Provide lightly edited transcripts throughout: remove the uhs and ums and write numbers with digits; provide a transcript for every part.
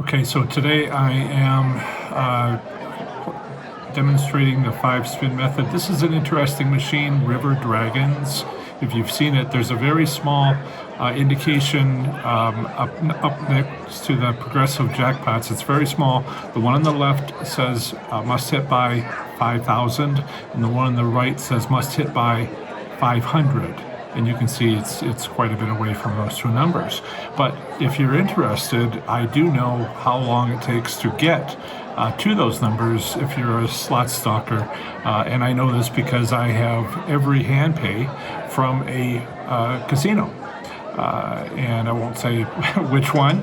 Okay, so today I am demonstrating the 5-spin method. This is an interesting machine, River Dragons. If you've seen it, there's a very small indication up next to the progressive jackpots. It's very small. The one on the left says must hit by 5,000, and the one on the right says must hit by 500. And you can see it's quite a bit away from those two numbers. But if you're interested, I do know how long it takes to get to those numbers if you're a slot stalker. And I know this because I have every hand pay from a casino. And I won't say which one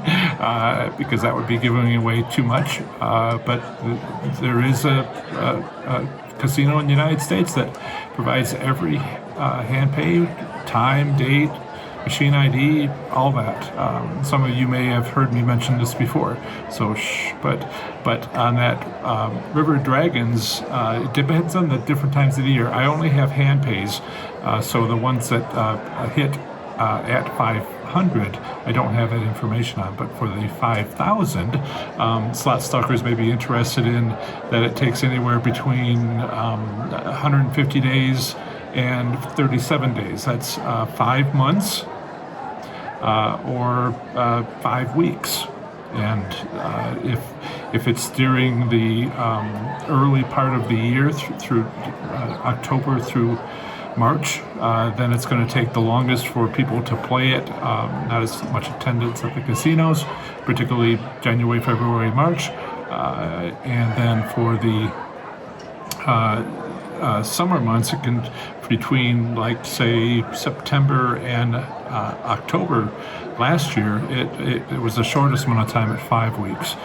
because that would be giving away too much. But there is a casino in the United States that provides every hand pay, time, date, machine ID, all that. Some of you may have heard me mention this before. So, but on that River Dragons, it depends on the different times of the year. I only have hand pays, so the ones that hit at 500, I don't have that information on. But for the 5,000, slot stalkers may be interested in that it takes anywhere between 150 days and 37 days. That's 5 months or 5 weeks. And if it's during the early part of the year through October through March, then it's going to take the longest for people to play it. Not as much attendance at the casinos, particularly January, February, March. And then for the summer months, it can between, like, say, September and October last year, it was the shortest amount of time at 5 weeks.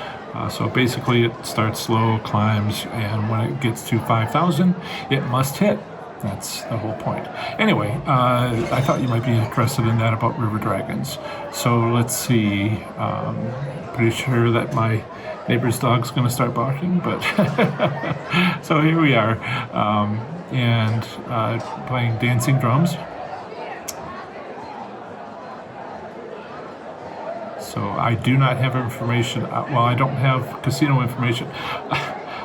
So basically it starts slow, climbs, and when it gets to 5,000, it must hit. That's the whole point. Anyway, I thought you might be interested in that about River Dragons. So let's see. Pretty sure that my neighbor's dog's going to start barking, but so here we are, and playing dancing drums. So I do not have information. Well, I don't have casino information.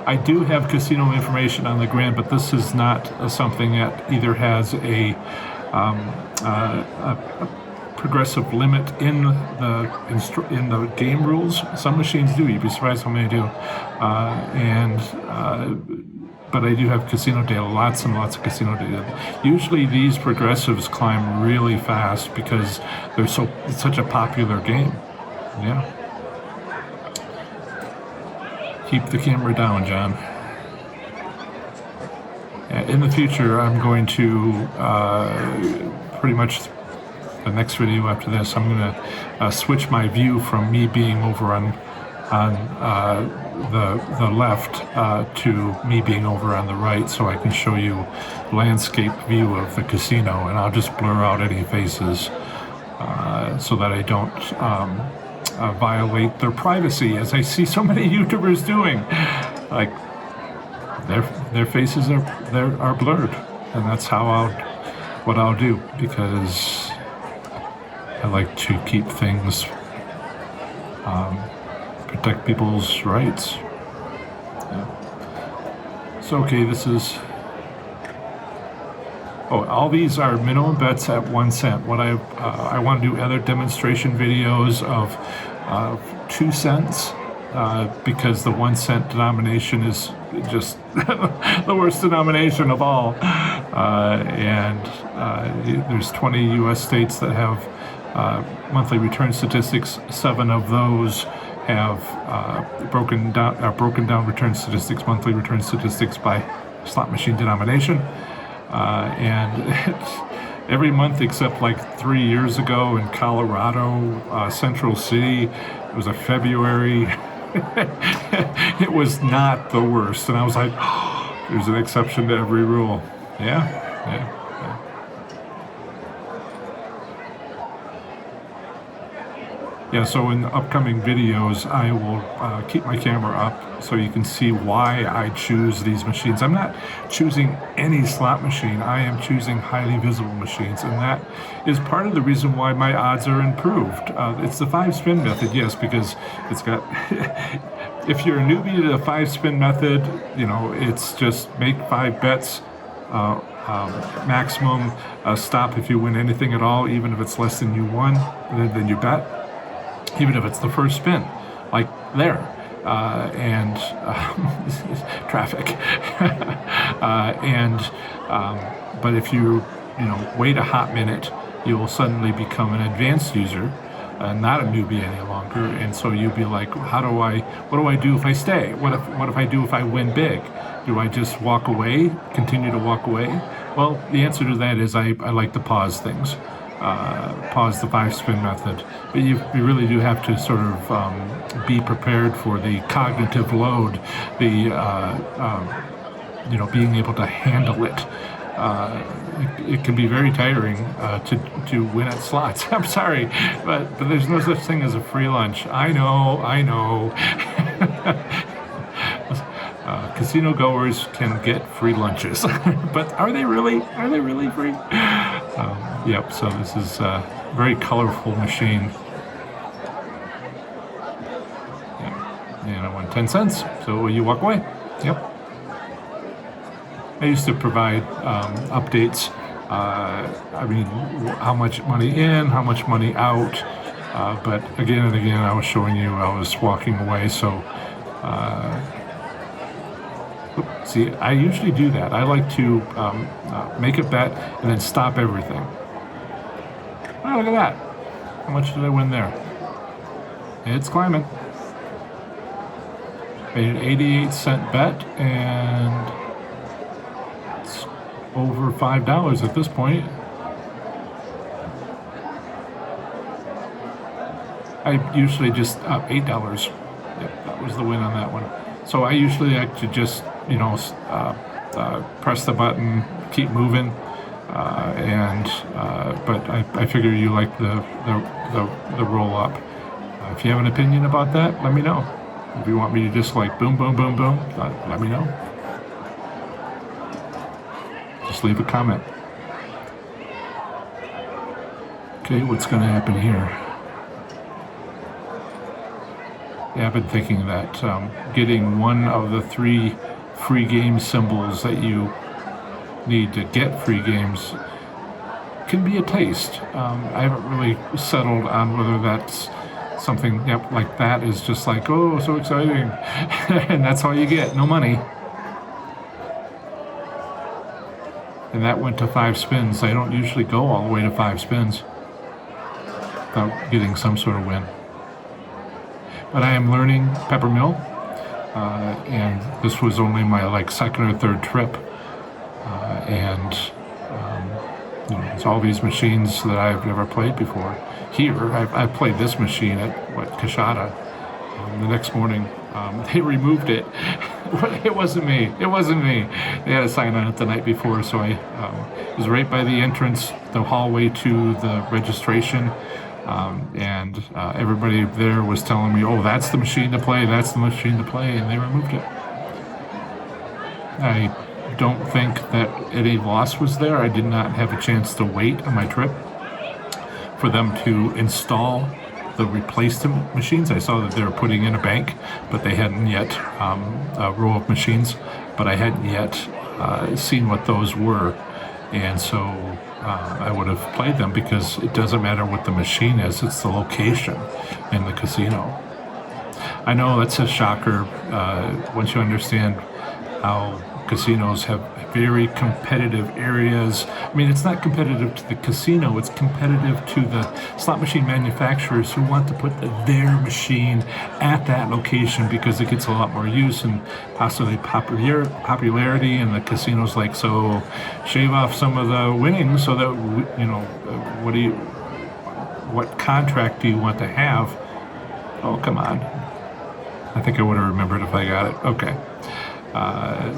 I do have casino information on the Grand, but this is not something that either has a progressive limit in the game rules. Some machines do. You'd be surprised how many do. But I do have casino data, lots and lots of casino data. Usually these progressives climb really fast because it's such a popular game. Yeah. Keep the camera down, John. In the future, I'm going to pretty much the next video after this, I'm going to switch my view from me being over on the left to me being over on the right, so I can show you landscape view of the casino, and I'll just blur out any faces so that I don't violate their privacy, as I see so many YouTubers doing. Like their faces are blurred, and that's what I'll do, because I like to keep things, protect people's rights. Yeah. So okay, this is. Oh, all these are minimum bets at 1 cent. What I want to do other demonstration videos of 2 cents because the 1 cent denomination is just the worst denomination of all. And there's 20 U.S. states that have monthly return statistics. 7 of those have broken down return statistics, monthly return statistics by slot machine denomination. And every month except like 3 years ago in Colorado, Central City, it was a February. It was not the worst, and I was like, oh, there's an exception to every rule. Yeah. Yeah, so in the upcoming videos, I will keep my camera up so you can see why I choose these machines. I'm not choosing any slot machine. I am choosing highly visible machines, and that is part of the reason why my odds are improved. It's the 5-spin method, yes, because it's got... If you're a newbie to the 5-spin method, it's just make 5 bets, maximum stop if you win anything at all, even if it's less than you won, then you bet. Even if it's the first spin, like there, and traffic, but if you wait a hot minute, you will suddenly become an advanced user, not a newbie any longer, and so you'll be like, what do I do if I stay? What if I do if I win big? Do I just walk away, continue to walk away? Well, the answer to that is I like to pause things. Pause the 5-spin method, but you really do have to sort of be prepared for the cognitive load, the being able to handle it. It can be very tiring to win at slots. I'm sorry, but there's no such thing as a free lunch. I know. Casino goers can get free lunches, but are they really free? Yep, so this is a very colorful machine. Yeah. And I won 10 cents, so you walk away. Yep. I used to provide updates. How much money in, how much money out. But again and again, I was showing you I was walking away, so... See, I usually do that. I like to make a bet and then stop everything. Oh, look at that. How much did I win there? It's climbing. Made an 88-cent bet, and it's over $5 at this point. I usually just $8. Yep, that was the win on that one. So I usually like to just, press the button, keep moving, but I figure you like the roll up. If you have an opinion about that, let me know. If you want me to just like boom, boom, boom, boom, let me know. Just leave a comment. Okay, what's going to happen here? Yeah, I've been thinking that getting one of the 3 free game symbols that you need to get free games can be a taste. I haven't really settled on whether that's something like that is just like, oh, so exciting, and that's all you get, no money. And that went to 5 spins. I don't usually go all the way to 5 spins without getting some sort of win. But I am learning Peppermill, and this was only my second or third trip, it's all these machines that I've never played before. Here, I've played this machine at Kashada. The next morning, they removed it. It wasn't me. They had a sign on it the night before, so it was right by the entrance, the hallway to the registration. And everybody there was telling me, oh, that's the machine to play, and they removed it. I don't think that any loss was there. I did not have a chance to wait on my trip for them to install the replacement machines. I saw that they were putting in a bank, but they hadn't yet a row of machines, but I hadn't yet seen what those were. And so I would have played them, because it doesn't matter what the machine is, it's the location in the casino. I know that's a shocker once you understand how casinos have very competitive areas. I mean, it's not competitive to the casino, it's competitive to the slot machine manufacturers who want to put their machine at that location because it gets a lot more use and possibly popularity, and the casino's like, so shave off some of the winnings so that, what contract do you want to have? Oh, come on. I think I would have remembered if I got it. Okay.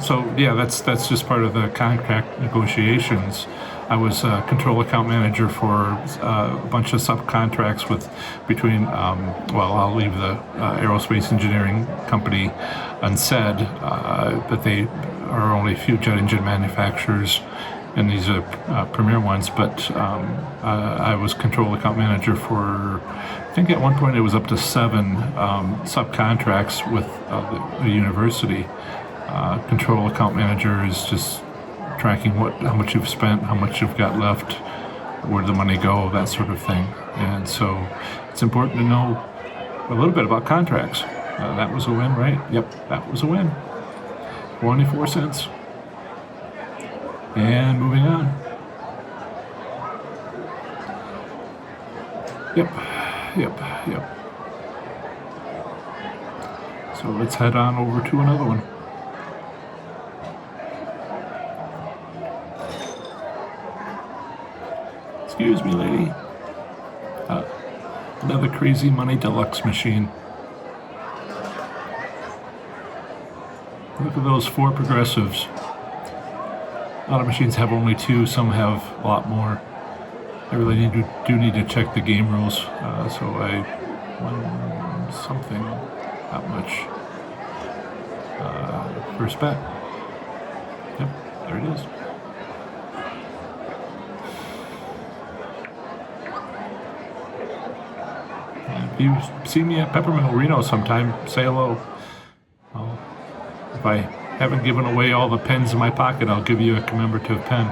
So yeah, that's just part of the contract negotiations. I was a control account manager for a bunch of subcontracts with between. Well, I'll leave the aerospace engineering company unsaid, but they are only a few jet engine manufacturers, and these are premier ones. But I was control account manager for, I think at one point it was up to 7 subcontracts with the university. Control account manager is just tracking how much you've spent, how much you've got left, where the money go, that sort of thing. And so it's important to know a little bit about contracts. That was a win, right? Yep, that was a win. 24 cents. And moving on. Yep. So let's head on over to another one. Excuse me, lady. Another Crazy Money Deluxe machine. Look at those 4 progressives. A lot of machines have only 2, some have a lot more. I really do need to check the game rules. So I won something, not much. First bet. Yep, there it is. If you see me at Peppermill, Reno sometime, say hello. If I haven't given away all the pens in my pocket, I'll give you a commemorative pen.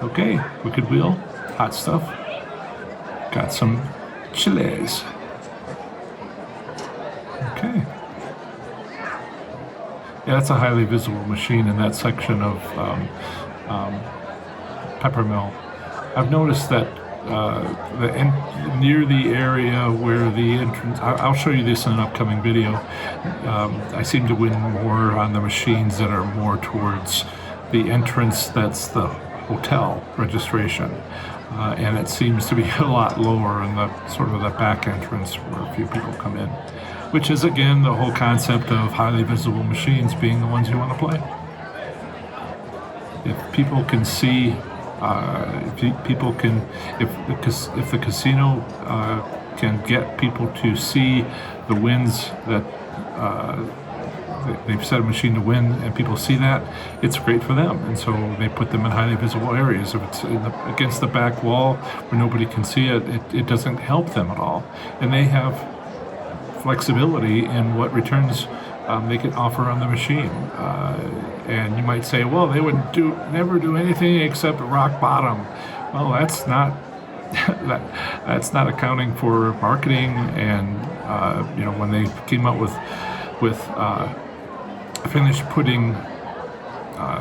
Okay, Wicked Wheel, hot stuff. Got some chiles. Okay. Yeah, that's a highly visible machine in that section of Peppermill. I've noticed that near the area where the entrance, I'll show you this in an upcoming video. I seem to win more on the machines that are more towards the entrance. That's the hotel registration, and it seems to be a lot lower in the sort of the back entrance where a few people come in, which is again the whole concept of highly visible machines being the ones you want to play. If people can see. If the casino can get people to see the wins that they've set a machine to win, and people see that, it's great for them, and so they put them in highly visible areas. If it's against the back wall where nobody can see it, it doesn't help them at all, and they have flexibility in what returns they can offer on the machine. And you might say, well, they would never do anything except rock bottom. Well, that's not that's not accounting for marketing. And when they came out with finished putting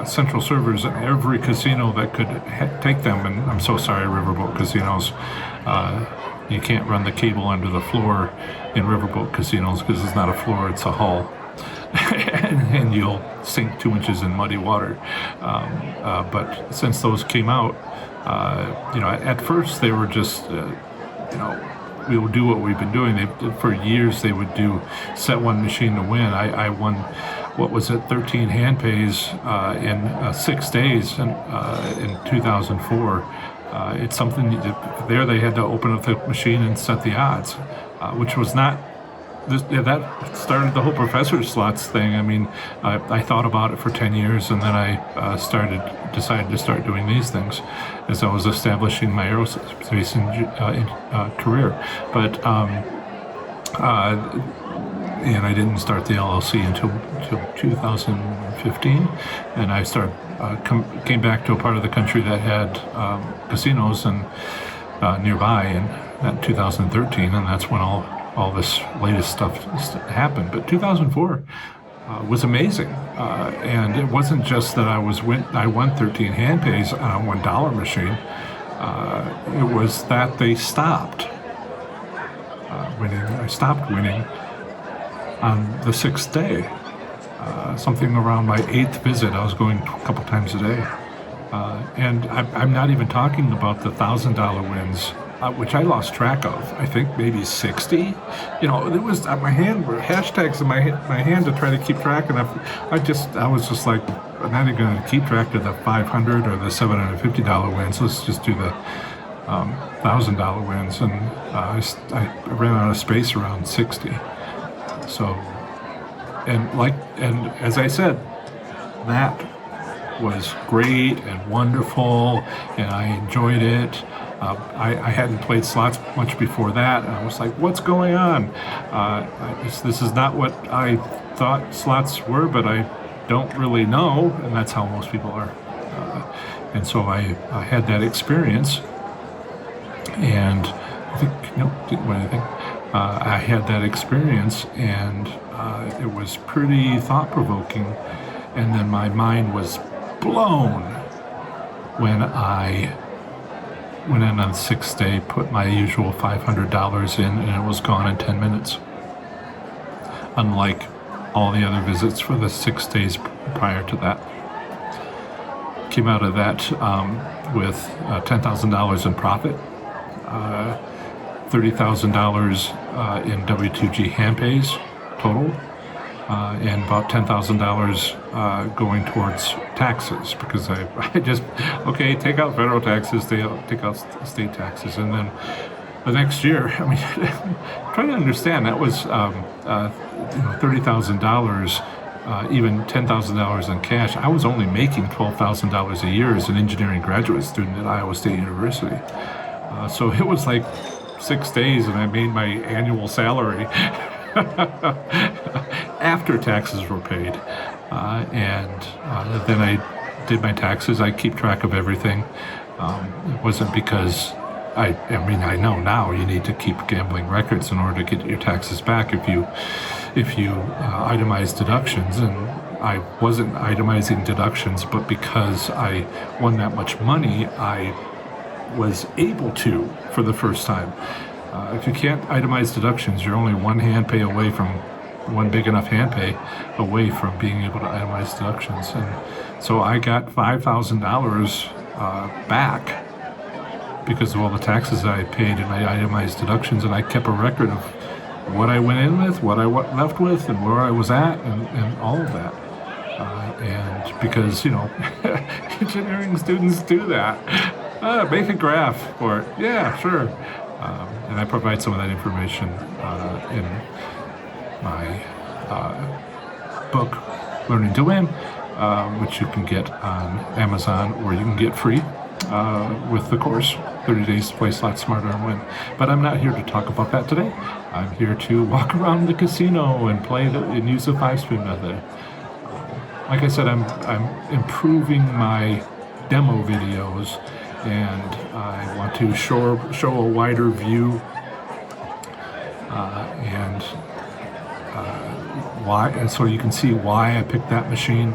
central servers in every casino that could take them, and I'm so sorry, riverboat casinos. You can't run the cable under the floor in riverboat casinos because it's not a floor, it's a hull. and you'll sink 2 inches in muddy water. But since those came out, at first they were just, we will do what we've been doing. For years they would do set one machine to win. I won, 13 hand pays in 6 days in 2004. It's something there they had to open up the machine and set the odds, which was not. That started the whole professor slots thing. I mean, I thought about it for 10 years, and then I decided to start doing these things as I was establishing my aerospace career. But and I didn't start the LLC until 2015, and I came back to a part of the country that had casinos and nearby in 2013, and that's when all this latest stuff happened. But 2004 was amazing, and it wasn't just that I won 13 hand pays on a $1 machine. It was that they stopped winning. I stopped winning on the 6th day. Something around my 8th visit, I was going a couple times a day. And I'm not even talking about the $1,000 wins which I lost track of. I think maybe 60. You know, it was my hand were hashtags in my hand to try to keep track, and I was just like, I'm not even going to keep track of the 500 or the $750 wins. Let's just do the $1,000 wins, and I ran out of space around 60. So, and as I said, that was great and wonderful, and I enjoyed it. I hadn't played slots much before that, and I was like, what's going on? This is not what I thought slots were, but I don't really know, and that's how most people are. And so I had that experience, and I think, no, didn't win anything. I had that experience, and it was pretty thought-provoking, and then my mind was blown when I went in on the 6th day, put my usual $500 in, and it was gone in 10 minutes. Unlike all the other visits for the 6 days prior to that. Came out of that with $10,000 in profit, $30,000 in W2G hand pays total, and about $10,000 going towards taxes, because I just, okay, take out federal taxes, take out state taxes, and then the next year, I mean, try to understand, that was $30,000, even $10,000 in cash. I was only making $12,000 a year as an engineering graduate student at Iowa State University. So it was like 6 days, and I made my annual salary after taxes were paid. And then I did my taxes. I keep track of everything. It wasn't because I mean, I know now you need to keep gambling records in order to get your taxes back if you itemize deductions, and I wasn't itemizing deductions, but because I won that much money, I was able to for the first time. If you can't itemize deductions, you're only one big enough hand pay away from being able to itemize deductions, and so I got $5,000 back because of all the taxes I paid and my itemized deductions, and I kept a record of what I went in with, what I left with, and where I was at, and all of that. And because, you know, engineering students do that. Make a graph for it. Yeah, sure. And I provide some of that information in my book, Learning to Win, which you can get on Amazon, or you can get free with the course, 30 Days to Play Slots Smarter and Win. But I'm not here to talk about that today. I'm here to walk around the casino and and use the 5-spin method. Like I said, I'm improving my demo videos, and I want to show a wider view why, and so you can see why I picked that machine,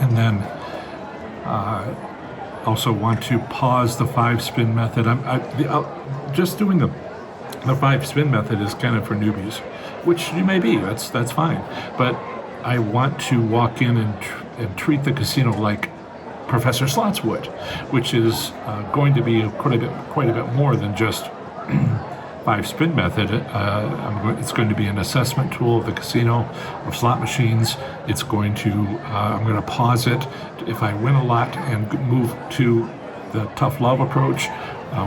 and then also want to pause the 5-spin method. Just doing the 5-spin method is kind of for newbies, which you may be. That's fine, but I want to walk in and treat the casino like Professor Slots would, which is going to be quite a bit more than just 5-spin method. It's going to be an assessment tool of the casino, of slot machines. It's going to, I'm going to pause it if I win a lot and move to the tough love approach,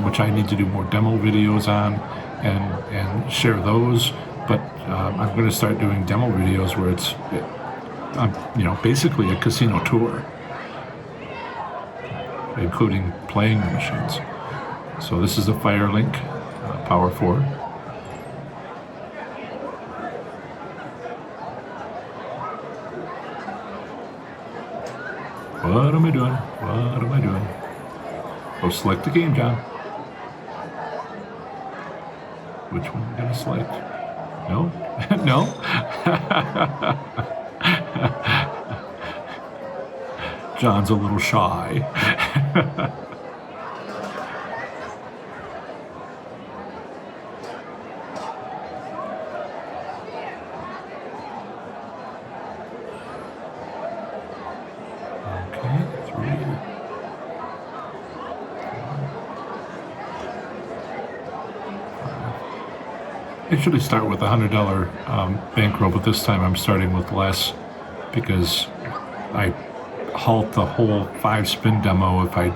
which I need to do more demo videos on and share those. But I'm going to start doing demo videos where it's, basically a casino tour, including playing the machines. So this is a Firelink Power 4. What am I doing? What am I doing? Oh, select the game, John. Which one am I going to select? No? No? John's a little shy. usually start with a $100 bankroll, but this time I'm starting with less because I halt the whole 5-spin demo if I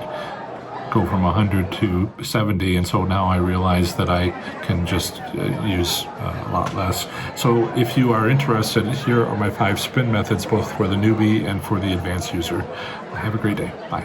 go from 100 to 70, and so now I realize that I can just use a lot less. So if you are interested, here are my 5-spin methods, both for the newbie and for the advanced user. Have a great day. Bye.